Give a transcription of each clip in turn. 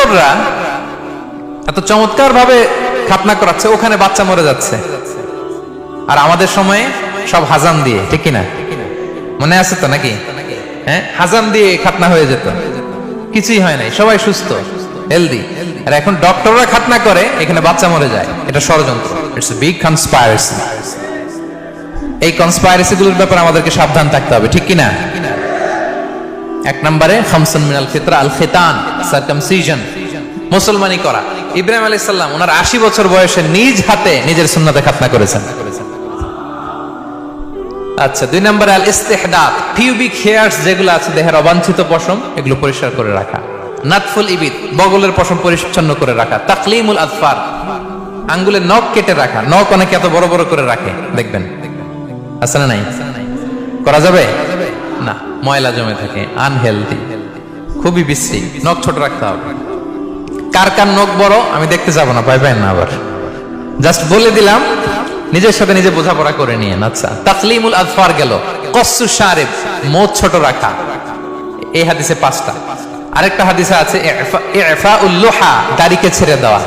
ডক্টররা এত চমৎকার ভাবে খাতনা করাচ্ছে, ওখানে বাচ্চা মরে যাচ্ছে। আর আমাদের সময়ে সব হাজাম দিয়ে, ঠিক কিনা? মনে আছে তো নাকি? হ্যাঁ, হাজাম দিয়ে খাতনা হয়ে যেত, কিছুই হয় নাই, সবাই সুস্থ হেলদি। আর এখন ডক্টররা খাতনা করে, এখানে বাচ্চা মরে যায়। এটা ষড়যন্ত্র, ইটস এ বিগ কনস্পাইরেসি। এই কনস্পাইরেসি গুলোর ব্যাপারে আমাদেরকে সাবধান থাকতে হবে, ঠিক কিনা? এক নম্বরে খামসুন মিনাল ফিতরা আল খিতান, সারকামসিশন, মুসলমানি করা। ইব্রাহিম আলাইহিস সালাম ওনার 80 বছর বয়সে নিজ হাতে নিজের সুন্নাতে খাতনা করেছেন। আচ্ছা, 2 নম্বরে আল ইস্তিহদাদ, পিউবিক হেয়ারস যেগুলো আছে দেহের অবাঞ্ছিত পশম, এগুলো পরিষ্কার করে রাখা। নাতফুল ইবিদ, বগলের পশম পরিচ্ছন্ন করে রাখা। তাকলিমুল আযফার, আঙ্গুলের নখ কেটে রাখা। নখ অনেকে এত বড় বড় করে রাখে, দেখবেন আছে না নাই? করা যাবে না, ময়লা জমে থাকে, আনহেলদি, খুবই বিশ্রী। নখ ছোট রাখতে হবে। কার কার নখ বড় আমি দেখতে যাব না, ভয় পায় না, আবার জাস্ট বলে দিলাম, নিজের সাথে নিজে বোঝাপড়া করে নিয়ে। আচ্ছা, তাকলিমুল আযফার গেল। কসসু শারিব, মোচ ছোট রাখা। এই হাদিসে 5টা। আরেকটা হাদিসে আছে ইফাউল লুহা, দাড়িকে ছেড়ে দেওয়া।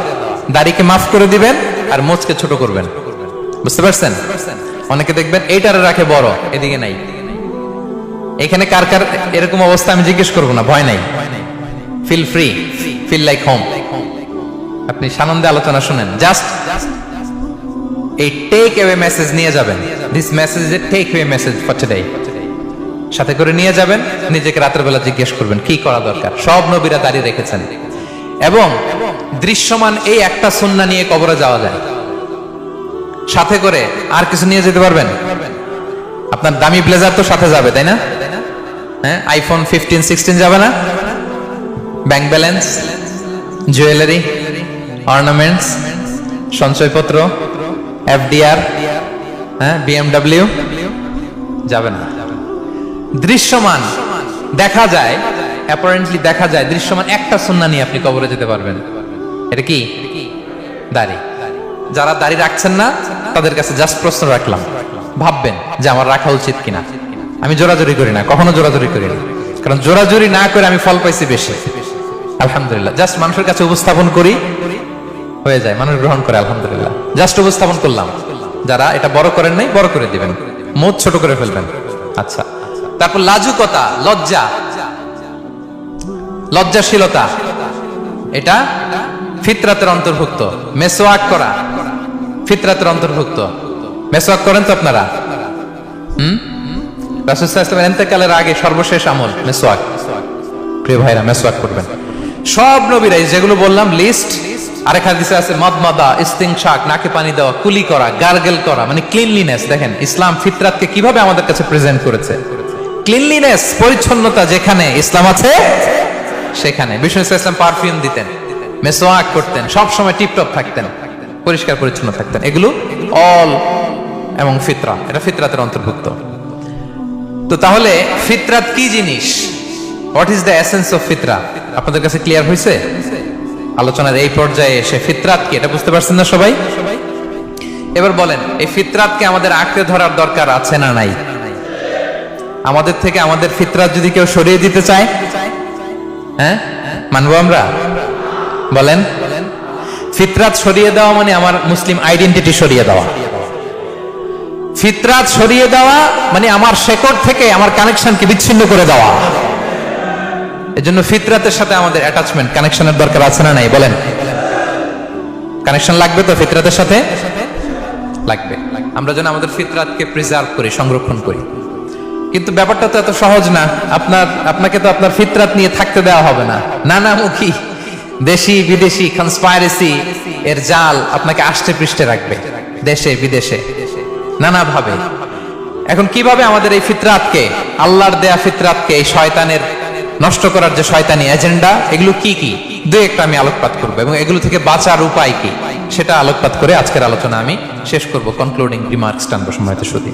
দাড়িকে মাফ করে দিবেন আর মোচকে ছোট করবেন। বুঝতে পারছেন? অনেকে দেখবেন এইটারে রাখে বড়, এদিকে নাই। এখানে কার কার এরকম অবস্থা আমি জিজ্ঞেস করবো না, ভয় নাই। Feel free, feel like home. আপনি সানন্দে আলোচনা শুনেন। জাস্ট এই টেক অ্যাওয়ে মেসেজ নিয়ে যাবেন। This message is a take away message for today. সাথে করে নিয়ে যাবেন, নিজেকে রাতের বেলা জিজ্ঞেস করবেন কি করা দরকার। সব নবীরা দাঁড়িয়ে রেখেছেন। এবং দৃশ্যমান এই একটা সুন্নাহ নিয়ে কবরে যাওয়া যায়। সাথে করে আর কিছু নিয়ে যেতে পারবেন? আপনার দামি ব্লেজার তো সাথে যাবে, তাই না? হ্যাঁ, আইফোন 15, 16 যাবে না? ব্যাংক ব্যালেন্স, জুয়েলারি, অর্নামেন্টস, সঞ্চয়পত্র, এফডিআর, হ্যাঁ, বিএমডব্লিউ যাবে না। দৃশ্যমান দেখা যায়, অ্যাপারেন্টলি দেখা যায়, দৃশ্যমান একটা সুন্নাহ নিয়ে আপনি কবরে যেতে পারবেন। এটা কি? দাড়ি। যারা দাড়ি রাখছেন না তাদের কাছে জাস্ট প্রশ্ন রাখলাম, ভাববেন যে আমার রাখা উচিত কিনা। আমি জোরাজুরি করি না, কখনো জোরাজুরি করি না, কারণ জোরাজুরি না করে আমি ফল পাইছি বেশি, আলহামদুলিল্লাহ। জাস্ট মানুষের কাছে উপস্থাপন করি, হয়ে যায়, মানুষ গ্রহণ করে, আলহামদুলিল্লাহ। জাস্ট উপস্থাপন করলাম। যারা এটা বড় করেন নাই, বড় করে দিবেন, মুখ ছোট করে ফেলবেন। আচ্ছা, তারপর লাজুকতা, লজ্জা, লজ্জাশীলতা, এটা ফিতরাতের অন্তর্ভুক্ত। মেসওয়াক করা ফিতরাতের অন্তর্ভুক্ত। মেসওয়াক করেন তো আপনারা? রাসূল সাল্লাল্লাহু আলাইহি ওয়াসাল্লাম ইন্তেকালের আগে সর্বশেষ আমল মেসওয়াক। প্রিয় ভাইরা, মেসওয়াক করবেন। সব নবীরা যেগুলো বললাম লিস্ট। আরেক হাদিসে আছে মাদমাদা, ইস্তিনশাক, নাকে পানি দেওয়া, কুলি করা, গার্গেল করা, মানে ক্লিনলিনেস। দেখেন ইসলাম ফিতরাতকে কিভাবে আমাদের কাছে প্রেজেন্ট করেছে। ক্লিনলিনেস, পরিচ্ছন্নতা যেখানে ইসলাম আছে সেখানে। বিষ্ণু ইসলাম পারফিউম দিতেন, মেসওয়াক করতেন, সব সময় টিপটপ থাকতেন, পরিষ্কার পরিচ্ছন্ন থাকতেন। এগুলো অল এবং ফিতরা, এটা ফিতরাতের অন্তর্ভুক্ত। তো তাহলে ফিতরাত কি জিনিস? What is the essence of ফিতরা? আপনাদের কাছে ক্লিয়ার হয়েছে? আলোচনার এই পর্যায়ে এসে ফিতরাত কি এটা বুঝতে পারছেন না সবাই? এবার বলেন, এই ফিতরাতকে আমাদের আঁকড়ে ধরার দরকার আছে না নাই? আমাদের থেকে আমাদের ফিতরাত যদি কেউ সরিয়ে দিতে চায়, হ্যাঁ, মানবো আমরা? বলেন, ফিতরাত সরিয়ে দেওয়া মানে আমার মুসলিম আইডেন্টিটি সরিয়ে দেওয়া। ফিতরাত সরিয়ে দেওয়া মানে আমার শেকড় থেকে আমার কানেকশনকে বিচ্ছিন্ন করে দেওয়া। এজন্য ফিতরাতের সাথে আমাদের অ্যাটাচমেন্ট, কানেকশনের দরকার আছে না নাই? বলেন, কানেকশন লাগবে তো ফিতরাতের সাথে? লাগবে। আমরা যেন আমাদের ফিতরাতকে প্রিজার্ভ করি, সংরক্ষণ করি। কিন্তু ব্যাপারটা তো এত সহজ না। আপনাকে তো আপনার ফিতরাত নিয়ে থাকতে দেওয়া হবে না। নানামুখী দেশি বিদেশি কনস্পাইরেসি এর জাল আপনাকে আষ্টে পৃষ্ঠে রাখবে, দেশে বিদেশে নানাভাবে। এখন কিভাবে আমাদের এই ফিতরাতকে, আল্লাহর দেয়া ফিতরাতকে, এই শয়তানের নষ্ট করার যে শয়তানি এজেন্ডা, এগুলো কি কি দুই একটা আমি আলোকপাত করবো, এবং এগুলো থেকে বাঁচার উপায় কি সেটা আলোকপাত করে আজকের আলোচনা আমি শেষ করব। কনক্লুডিং রিমার্কস টানবো সময়তে শুধু।